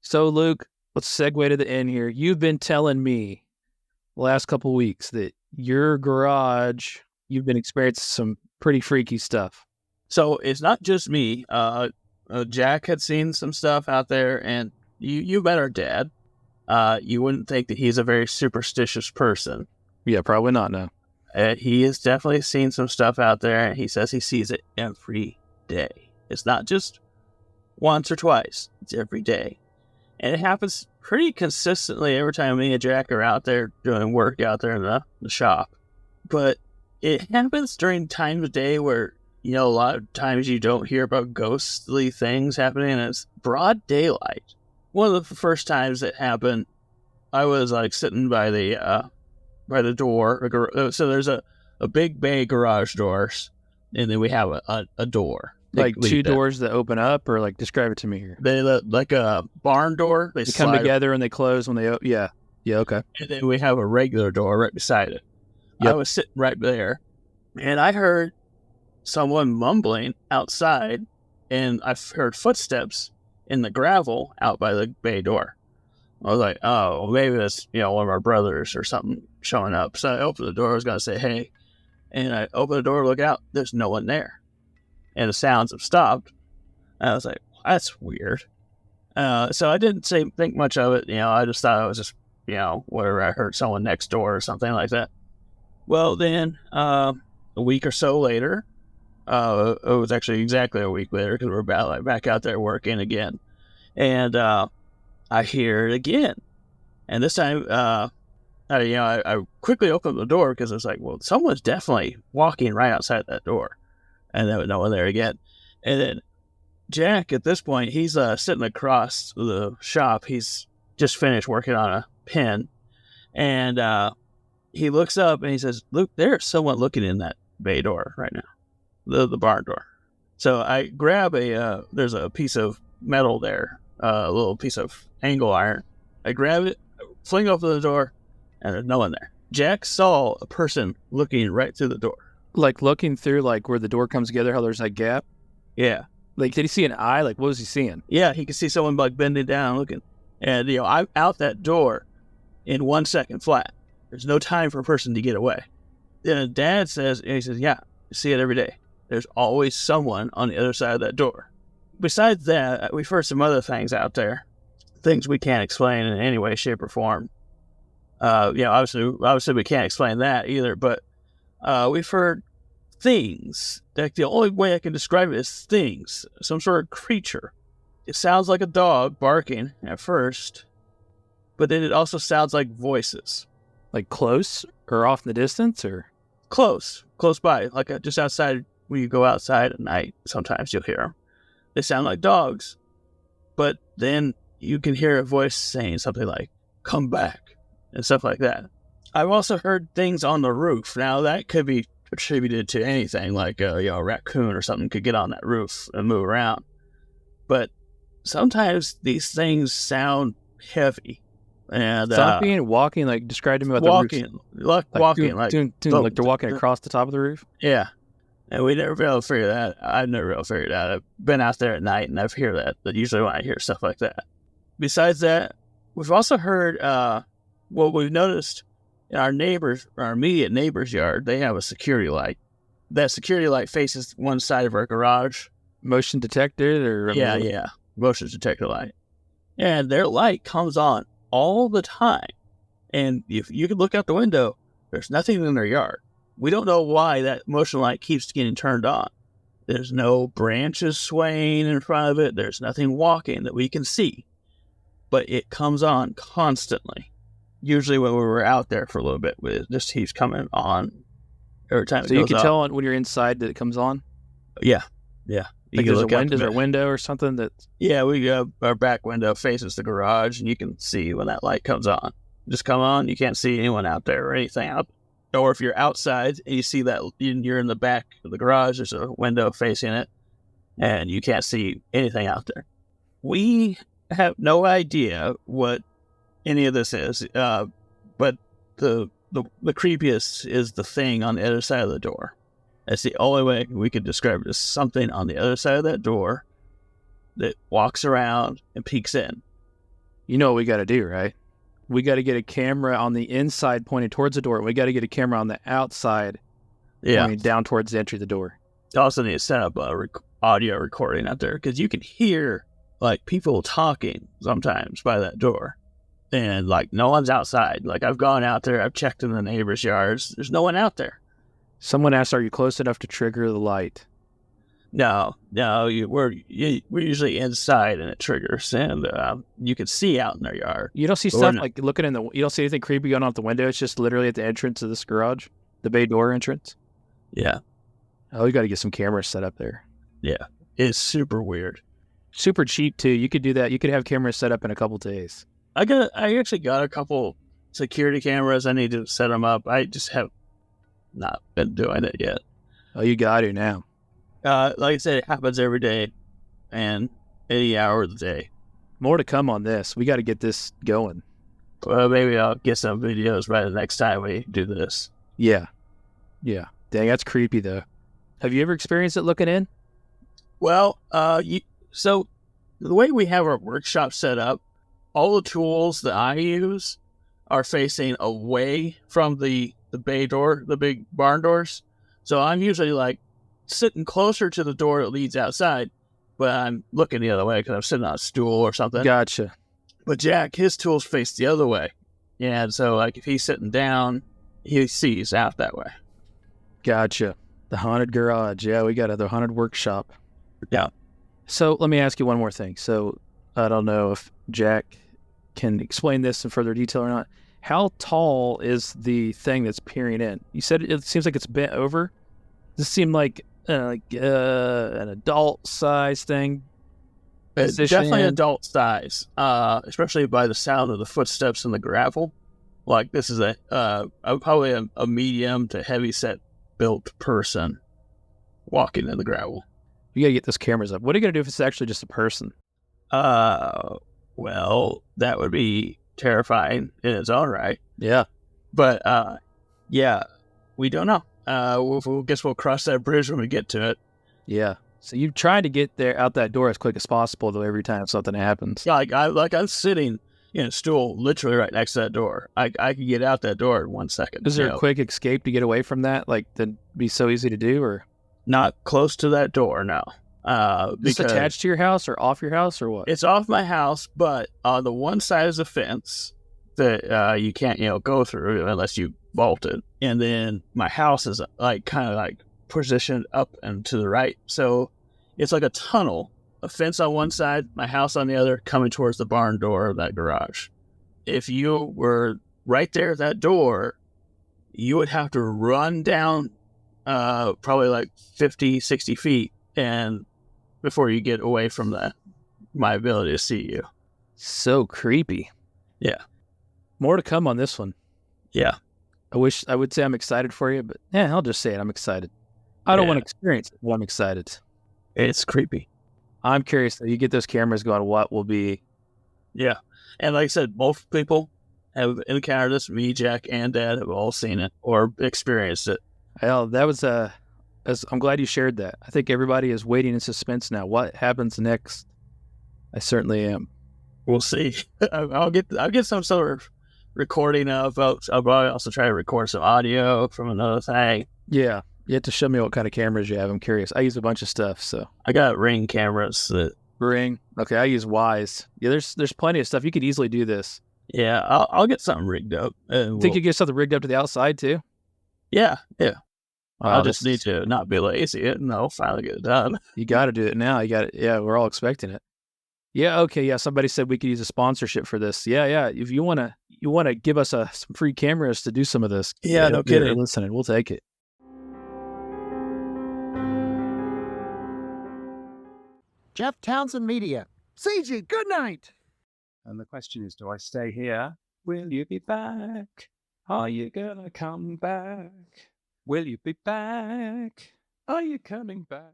So, Luke, let's segue to the end here. You've been telling me the last couple of weeks that your garage, you've been experiencing some pretty freaky stuff. So it's not just me. Jack had seen some stuff out there, and you met our dad. You wouldn't think that he's a very superstitious person. Yeah, probably not, no. He has definitely seen some stuff out there, and he says he sees it every day. It's not just once or twice. It's every day. And it happens pretty consistently every time me and Jack are out there doing work out there in the shop. But it happens during times of day where, a lot of times you don't hear about ghostly things happening, and it's broad daylight. One of the first times it happened, I was like sitting by the door. So there's a big bay garage doors, and then we have a door. Like two doors that open up, or like describe it to me here. They look like a barn door. They come together and they close when they open. Yeah, okay. And then we have a regular door right beside it. Yep. I was sitting right there, and I heard someone mumbling outside, and I heard footsteps in the gravel out by the bay door. I was like, oh, well, maybe that's, one of our brothers or something showing up. So I opened the door. I was going to say, hey. And I opened the door, look out. There's no one there. And the sounds have stopped. And I was like, that's weird. So I didn't think much of it. I just thought it was just, whatever. I heard someone next door or something like that. Well, then a week or so later, it was actually exactly a week later because we're back out there working again. And I hear it again. And this time, I quickly opened the door because I was like, well, someone's definitely walking right outside that door. And there was no one there again. And then Jack, at this point, he's sitting across the shop. He's just finished working on a pen. And he looks up and he says, Luke, there's someone looking in that bay door right now, the barn door. So I grab there's a piece of metal there, a little piece of angle iron. I grab it, fling open the door, and there's no one there. Jack saw a person looking right through the door. Like looking through, like where the door comes together, how there's that gap? Yeah. Like, did he see an eye? Like, what was he seeing? Yeah, he could see someone like bending down looking. And, I'm out that door in 1 second flat. There's no time for a person to get away. Then Dad says, yeah, you see it every day. There's always someone on the other side of that door. Besides that, we've heard some other things out there. Things we can't explain in any way, shape, or form. Obviously we can't explain that either, but we've heard things. Like the only way I can describe it is things. Some sort of creature. It sounds like a dog barking at first, but then it also sounds like voices. Like close or off in the distance, or? Close by. Like just outside, when you go outside at night, sometimes you'll hear them. They sound like dogs, but then you can hear a voice saying something like, come back, and stuff like that. I've also heard things on the roof. Now, that could be attributed to anything, like a raccoon or something could get on that roof and move around. But sometimes these things sound heavy. And thumping, walking, like describe to me what walking, the roof, walking, like they're walking across the top of the roof. Yeah, and we never been able to figure that. I've never been able to figure that. I've been out there at night, and I've heard that. But usually when I hear stuff like that. Besides that, we've also heard what we've noticed in our immediate neighbor's yard. They have a security light. That security light faces one side of our garage. Motion detected, or yeah, motion detector light, and their light comes on all the time. And if you can look out the window, there's nothing in their yard. We don't know why that motion light keeps getting turned on. There's no branches swaying in front of it. There's nothing walking that we can see. But it comes on constantly. Usually when we were out there for a little bit, it just keeps coming on every time. So you can tell when you're inside that it comes on? Yeah. Like there's a window or something that... Yeah, our back window faces the garage, and you can see when that light comes on. Just come on, you can't see anyone out there or anything out. Or if you're outside and you see that you're in the back of the garage, there's a window facing it, and you can't see anything out there. We have no idea what any of this is, but the creepiest is the thing on the other side of the door. That's the only way we could describe it, as something on the other side of that door that walks around and peeks in. You know what we got to do, right? We got to get a camera on the inside pointing towards the door. We got to get a camera on the outside pointing down towards the entry of the door. You also need to set up a audio recording out there because you can hear like people talking sometimes by that door, and like no one's outside. Like I've gone out there, I've checked in the neighbors' yards. There's no one out there. Someone asked, "Are you close enough to trigger the light?" No, we're usually inside and it triggers, and you can see out in their yard. You don't see stuff like looking in the. You don't see anything creepy going on at the window. It's just literally at the entrance of this garage, the bay door entrance. Yeah. Oh, you got to get some cameras set up there. Yeah, it's super weird. Super cheap too. You could do that. You could have cameras set up in a couple days. I actually got a couple security cameras. I need to set them up. I just have not been doing it yet. Oh, you got to now. Like I said, it happens every day and any hour of the day. More to come on this. We got to get this going. Well, maybe I'll get some videos by the next time we do this. Yeah. Yeah. Dang, that's creepy though. Have you ever experienced it looking in? Well, so the way we have our workshop set up, all the tools that I use are facing away from the bay door, the big barn doors. So I'm usually like sitting closer to the door that leads outside, but I'm looking the other way because I'm sitting on a stool or something. Gotcha. But Jack, his tools face the other way. And so like if he's sitting down, he sees out that way. Gotcha. The haunted garage. Yeah, we got the haunted workshop. Yeah. So let me ask you one more thing. So I don't know if Jack can explain this in further detail or not. How tall is the thing that's peering in? You said it seems like it's bent over. Does it seem like an adult size thing? It's definitely adult size, especially by the sound of the footsteps in the gravel. Like this is probably a medium to heavy set built person walking in the gravel. You got to get those cameras up. What are you going to do if it's actually just a person? Well, that would be terrifying in its own right. Yeah. But, yeah, we don't know. We'll guess we'll cross that bridge when we get to it. Yeah. So you try to get there out that door as quick as possible, though, every time something happens. Yeah, I'm sitting in a stool literally right next to that door. I can get out that door in 1 second. Is there a quick escape to get away from that? Like, that'd be so easy to do, or? Not close to that door, no. Is it attached to your house or off your house or what? It's off my house, but on the one side is a fence that you can't, go through unless you bolt it. And then my house is kind of positioned up and to the right. So it's like a tunnel, a fence on one side, my house on the other, coming towards the barn door of that garage. If you were right there at that door, you would have to run down probably 50, 60 feet and before you get away from my ability to see you. So creepy. Yeah. More to come on this one. Yeah. I would say I'm excited for you, but I'll just say it. I'm excited. I don't want to experience it, but I'm excited. It's creepy. I'm curious that you get those cameras going, what will be. Yeah. And like I said, both people have encountered this. Me, Jack, and Dad have all seen it or experienced it. Well, that was I'm glad you shared that. I think everybody is waiting in suspense now. What happens next? I certainly am. We'll see. I'll get some sort of recording of. I'll probably also try to record some audio from another thing. Yeah, you have to show me what kind of cameras you have. I'm curious. I use a bunch of stuff, so I got Ring cameras. Ring. Okay, I use Wise. Yeah, there's plenty of stuff. You could easily do this. Yeah, I'll get something rigged up. Think you get something rigged up to the outside too? Yeah. I'll just need to not be lazy and I'll finally get it done. You got to do it now. Yeah, we're all expecting it. Yeah, okay, yeah, somebody said we could use a sponsorship for this. Yeah, if you want to give us some free cameras to do some of this. Yeah, no kidding. Listening, we'll take it. Jeff Townsend Media. CG, good night. And the question is, do I stay here? Will you be back? Are you gonna come back? Will you be back? Are you coming back?